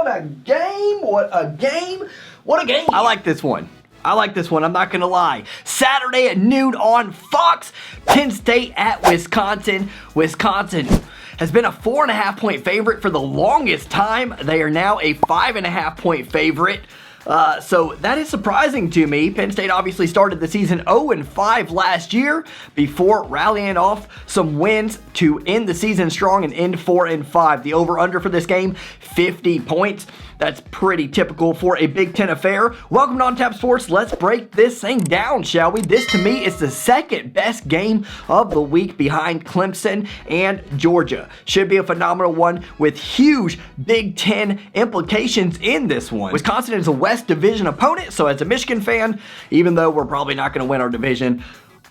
What a game. What a game. What a game. I like this one. I'm not going to lie. Saturday at noon on Fox. Penn State at Wisconsin. Wisconsin has been a 4.5-point favorite for the longest time. They are now a 5.5-point favorite. So that is surprising to me. Penn State obviously started the season 0-5 last year before rallying off some wins to end the season strong and end 4-5. The over-under for this game, 50 points. That's pretty typical for a Big Ten affair. Welcome to On Tap Sports. Let's break this thing down, shall we? This, to me, is the second best game of the week behind Clemson and Georgia. Should be a phenomenal one with huge Big Ten implications in this one. Wisconsin is a West Division opponent, so as a Michigan fan, even though we're probably not going to win our division,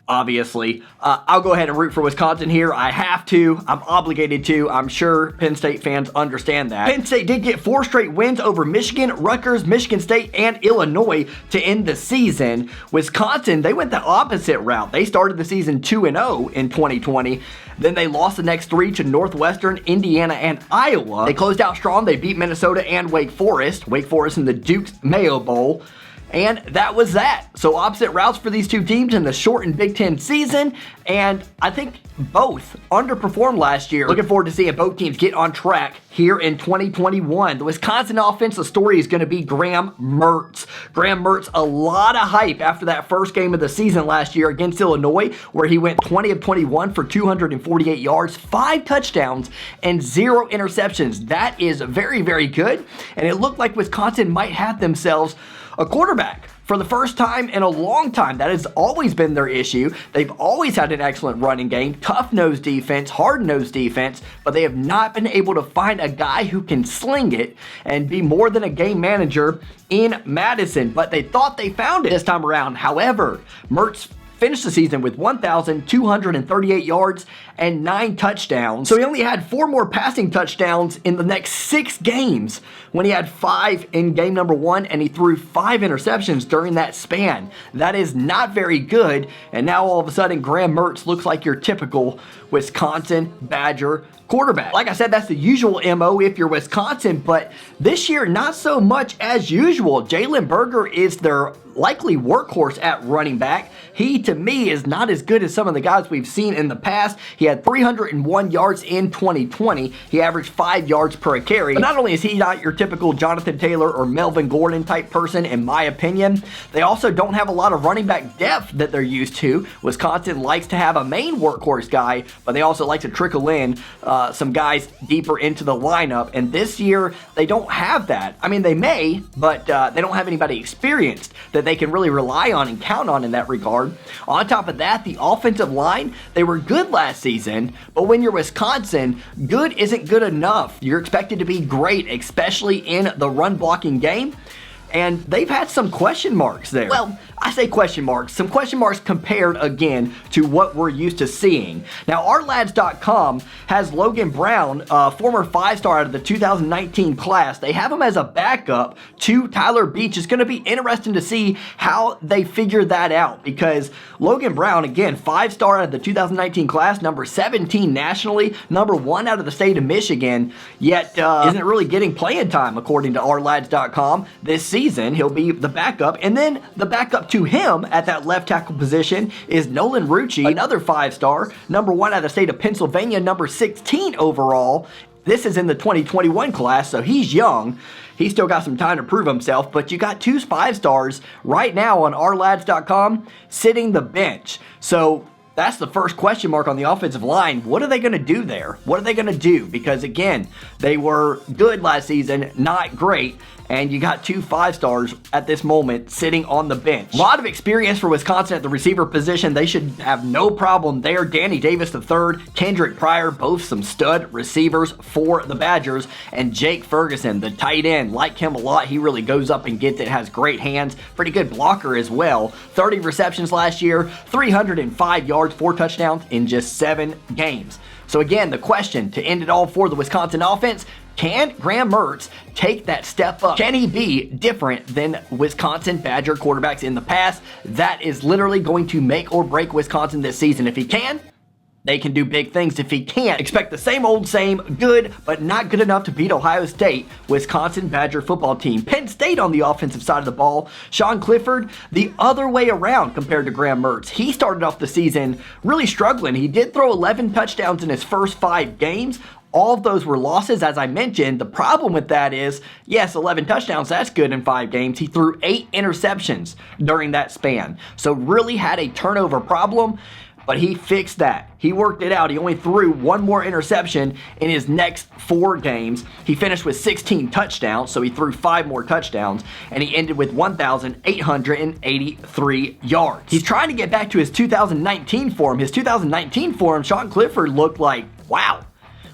obviously, I'll go ahead and root for Wisconsin here. I have to. I'm obligated to. I'm sure Penn State fans understand that. Penn State did get 4 straight wins over Michigan, Rutgers, Michigan State, and Illinois to end the season. Wisconsin, they went the opposite route. They started the season 2-0 in 2020. Then they lost the next 3 to Northwestern, Indiana, and Iowa. They closed out strong. They beat Minnesota and Wake Forest. Wake Forest in the Duke's Mayo Bowl. And that was that. So opposite routes for these two teams in the shortened Big Ten season. And I think both underperformed last year. Looking forward to seeing both teams get on track here in 2021. The Wisconsin offensive story is going to be Graham Mertz. Graham Mertz, a lot of hype after that first game of the season last year against Illinois, where he went 20 of 21 for 248 yards, 5 touchdowns, and 0 interceptions. That is very, very good. And it looked like Wisconsin might have themselves a quarterback for the first time in a long time. That has always been their issue. They've always had an excellent running game, tough-nosed defense, hard-nosed defense, but they have not been able to find a guy who can sling it and be more than a game manager in Madison. But they thought they found it this time around. However, Mertz finished the season with 1,238 yards and 9 touchdowns. So he only had 4 more passing touchdowns in the next 6 games when he had 5 in game number 1, and he threw 5 interceptions during that span. That is not very good, and now all of a sudden Graham Mertz looks like your typical Wisconsin Badger quarterback. Like I said, that's the usual MO if you're Wisconsin, but this year not so much as usual. Jalen Berger is their likely workhorse at running back. He, to me, is not as good as some of the guys we've seen in the past. He had 301 yards in 2020. He averaged 5 yards per carry. But not only is he not your typical Jonathan Taylor or Melvin Gordon type person, in my opinion, they also don't have a lot of running back depth that they're used to. Wisconsin likes to have a main workhorse guy, but they also like to trickle in some guys deeper into the lineup. And this year, they don't have that. I mean, they may, but they don't have anybody experienced that they can really rely on and count on in that regard. On top of that, the offensive line, they were good last season, but when you're Wisconsin, good isn't good enough. You're expected to be great, especially in the run blocking game. And they've had some question marks there. Well, I say question marks. Some question marks compared, again, to what we're used to seeing. Now, ourlads.com has Logan Brown, former 5-star out of the 2019 class. They have him as a backup to Tyler Beach. It's going to be interesting to see how they figure that out, because Logan Brown, again, 5-star out of the 2019 class, number 17 nationally, number 1 out of the state of Michigan, yet isn't really getting playing time, according to ourlads.com, this season. He'll be the backup, and then the backup to him at that left tackle position is Nolan Rucci, another 5-star, number 1 out of the state of Pennsylvania, number 16 overall. This is in the 2021 class, so he's young. He's still got some time to prove himself, but you got 2 5-stars right now on ourlads.com sitting the bench. So that's the first question mark on the offensive line. What are they going to do there? What are they going to do? Because, again, they were good last season, not great. And you got 2 5-stars at this moment sitting on the bench. A lot of experience for Wisconsin at the receiver position. They should have no problem there. Danny Davis III, Kendric, Pryor, both some stud receivers for the Badgers. And Jake Ferguson, the tight end, like him a lot. He really goes up and gets it, has great hands. Pretty good blocker as well. 30 receptions last year, 305 yards, 4 touchdowns in just 7 games. So again, the question to end it all for the Wisconsin offense, can Graham Mertz take that step up? Can he be different than Wisconsin Badger quarterbacks in the past? That is literally going to make or break Wisconsin this season. If he can, they can do big things. If he can't, expect the same old same, good, but not good enough to beat Ohio State, Wisconsin Badger football team. Penn State on the offensive side of the ball, Sean Clifford, the other way around compared to Graham Mertz. He started off the season really struggling. He did throw 11 touchdowns in his first 5 games. All of those were losses, as I mentioned. The problem with that is, yes, 11 touchdowns, that's good in 5 games. He threw 8 interceptions during that span. So really had a turnover problem. But he fixed that. He worked it out. He only threw 1 more interception in his next 4 games. He finished with 16 touchdowns, so he threw 5 more touchdowns, and he ended with 1,883 yards. He's trying to get back to his 2019 form. His 2019 form, Sean Clifford looked like, wow.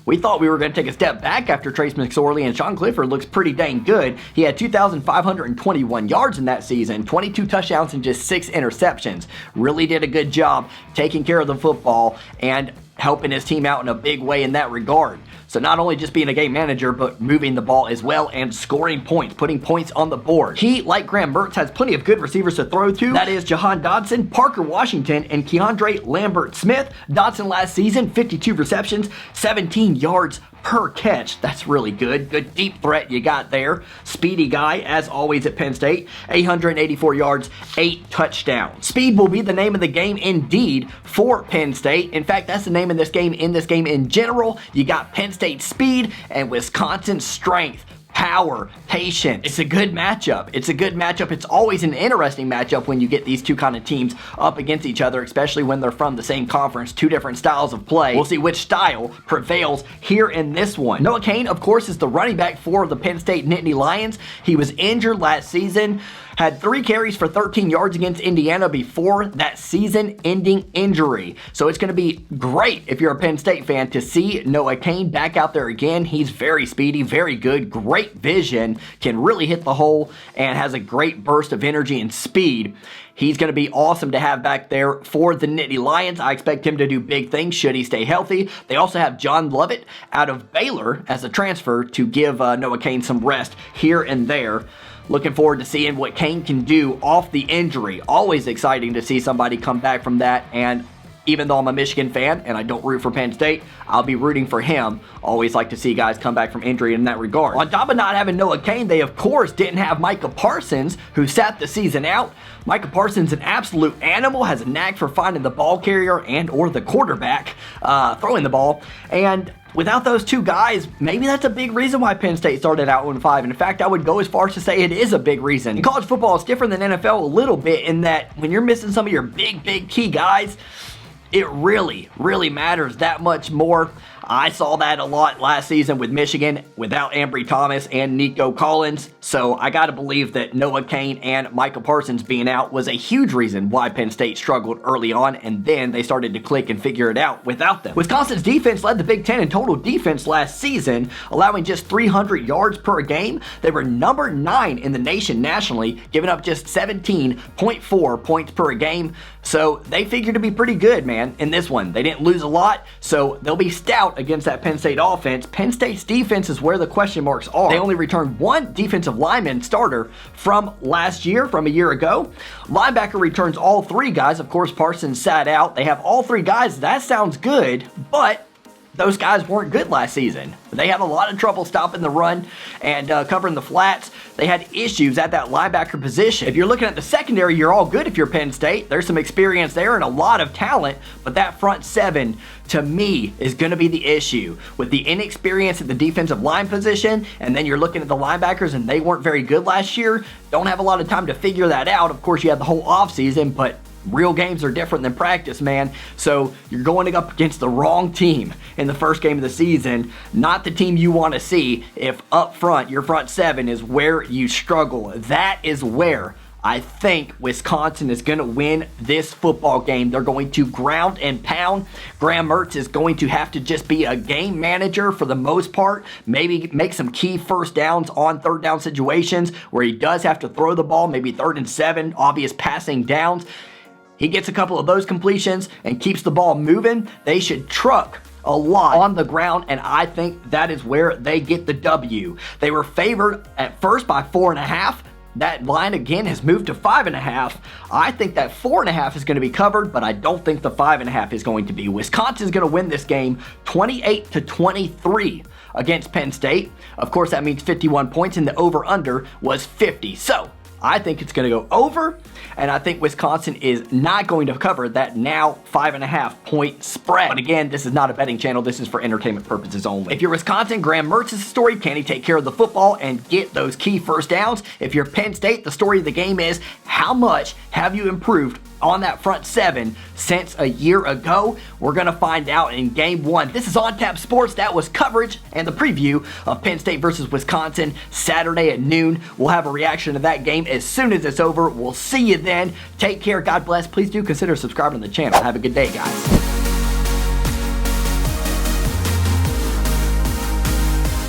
We thought we were going to take a step back after Trace McSorley, and Sean Clifford looks pretty dang good. He had 2,521 yards in that season, 22 touchdowns and just 6 interceptions. Really did a good job taking care of the football and helping his team out in a big way in that regard. So not only just being a game manager, but moving the ball as well and scoring points, putting points on the board. He, like Graham Mertz, has plenty of good receivers to throw to. That is Jahan Dotson, Parker Washington, and Keandre Lambert-Smith. Dotson last season, 52 receptions, 17 yards per catch. That's really good. Good deep threat you got there. Speedy guy, as always at Penn State. 884 yards, 8 touchdowns. Speed will be the name of the game indeed for Penn State. In fact, that's the name of this game in general. You got Penn State speed and Wisconsin strength. Power, patience. It's a good matchup. It's always an interesting matchup when you get these two kind of teams up against each other, especially when they're from the same conference, 2 different styles of play. We'll see which style prevails here in this one. Noah Cain, of course, is the running back for the Penn State Nittany Lions. He was injured last season. Had 3 carries for 13 yards against Indiana before that season-ending injury. So it's going to be great if you're a Penn State fan to see Noah Cain back out there again. He's very speedy, very good, great vision, can really hit the hole, and has a great burst of energy and speed. He's going to be awesome to have back there for the Nittany Lions. I expect him to do big things should he stay healthy. They also have John Lovett out of Baylor as a transfer to give Noah Cain some rest here and there. Looking forward to seeing what Cain can do off the injury. Always exciting to see somebody come back from that, and even though I'm a Michigan fan and I don't root for Penn State, I'll be rooting for him. Always like to see guys come back from injury in that regard. On top of not having Noah Cain, they of course didn't have Micah Parsons, who sat the season out. Micah Parsons, an absolute animal, has a knack for finding the ball carrier and or the quarterback throwing the ball. And without those 2 guys, maybe that's a big reason why Penn State started out 1-5. And in fact, I would go as far as to say it is a big reason. In college football, it's different than NFL a little bit in that when you're missing some of your big key guys, it really matters that much more. I saw that a lot last season with Michigan without Ambry Thomas and Nico Collins. So I got to believe that Noah Cain and Micah Parsons being out was a huge reason why Penn State struggled early on, and then they started to click and figure it out without them. Wisconsin's defense led the Big Ten in total defense last season, allowing just 300 yards per game. They were number 9 in the nation nationally, giving up just 17.4 points per game. So they figured to be pretty good, man, in this one. They didn't lose a lot, so they'll be stout against that Penn State offense. Penn State's defense is where the question marks are. They only returned 1 defensive lineman starter from last year, from a year ago. Linebacker returns all 3 guys. Of course, Parsons sat out. They have all 3 guys. That sounds good, but those guys weren't good last season. They had a lot of trouble stopping the run and covering the flats. They had issues at that linebacker position. If you're looking at the secondary, you're all good if you're Penn State. There's some experience there and a lot of talent, but that front 7, to me, is going to be the issue. With the inexperience at the defensive line position, and then you're looking at the linebackers and they weren't very good last year, don't have a lot of time to figure that out. Of course, you had the whole offseason, but real games are different than practice, man. So you're going up against the wrong team in the first game of the season. Not the team you want to see if up front, your front 7 is where you struggle. That is where I think Wisconsin is going to win this football game. They're going to ground and pound. Graham Mertz is going to have to just be a game manager for the most part. Maybe make some key first downs on third down situations where he does have to throw the ball, maybe 3rd and 7, obvious passing downs. He gets a couple of those completions and keeps the ball moving. They should truck a lot on the ground, and I think that is where they get the W. They were favored at first by 4.5. That line again has moved to 5.5. I think that 4.5 is going to be covered, but I don't think the 5.5 is going to be. Wisconsin's going to win this game 28-23 against Penn State. Of course, that means 51 points, and the over-under was 50. So I think it's going to go over, and I think Wisconsin is not going to cover that now 5.5 point spread. But again, this is not a betting channel. This is for entertainment purposes only. If you're Wisconsin, Graham Mertz is the story. Can he take care of the football and get those key first downs? If you're Penn State, the story of the game is how much have you improved on that front seven since a year ago? We're going to find out in game one. This is On Tap Sports. That was coverage and the preview of Penn State versus Wisconsin Saturday at noon. We'll have a reaction to that game as soon as it's over. We'll see you then. Take care. God bless. Please do consider subscribing to the channel. Have a good day, guys.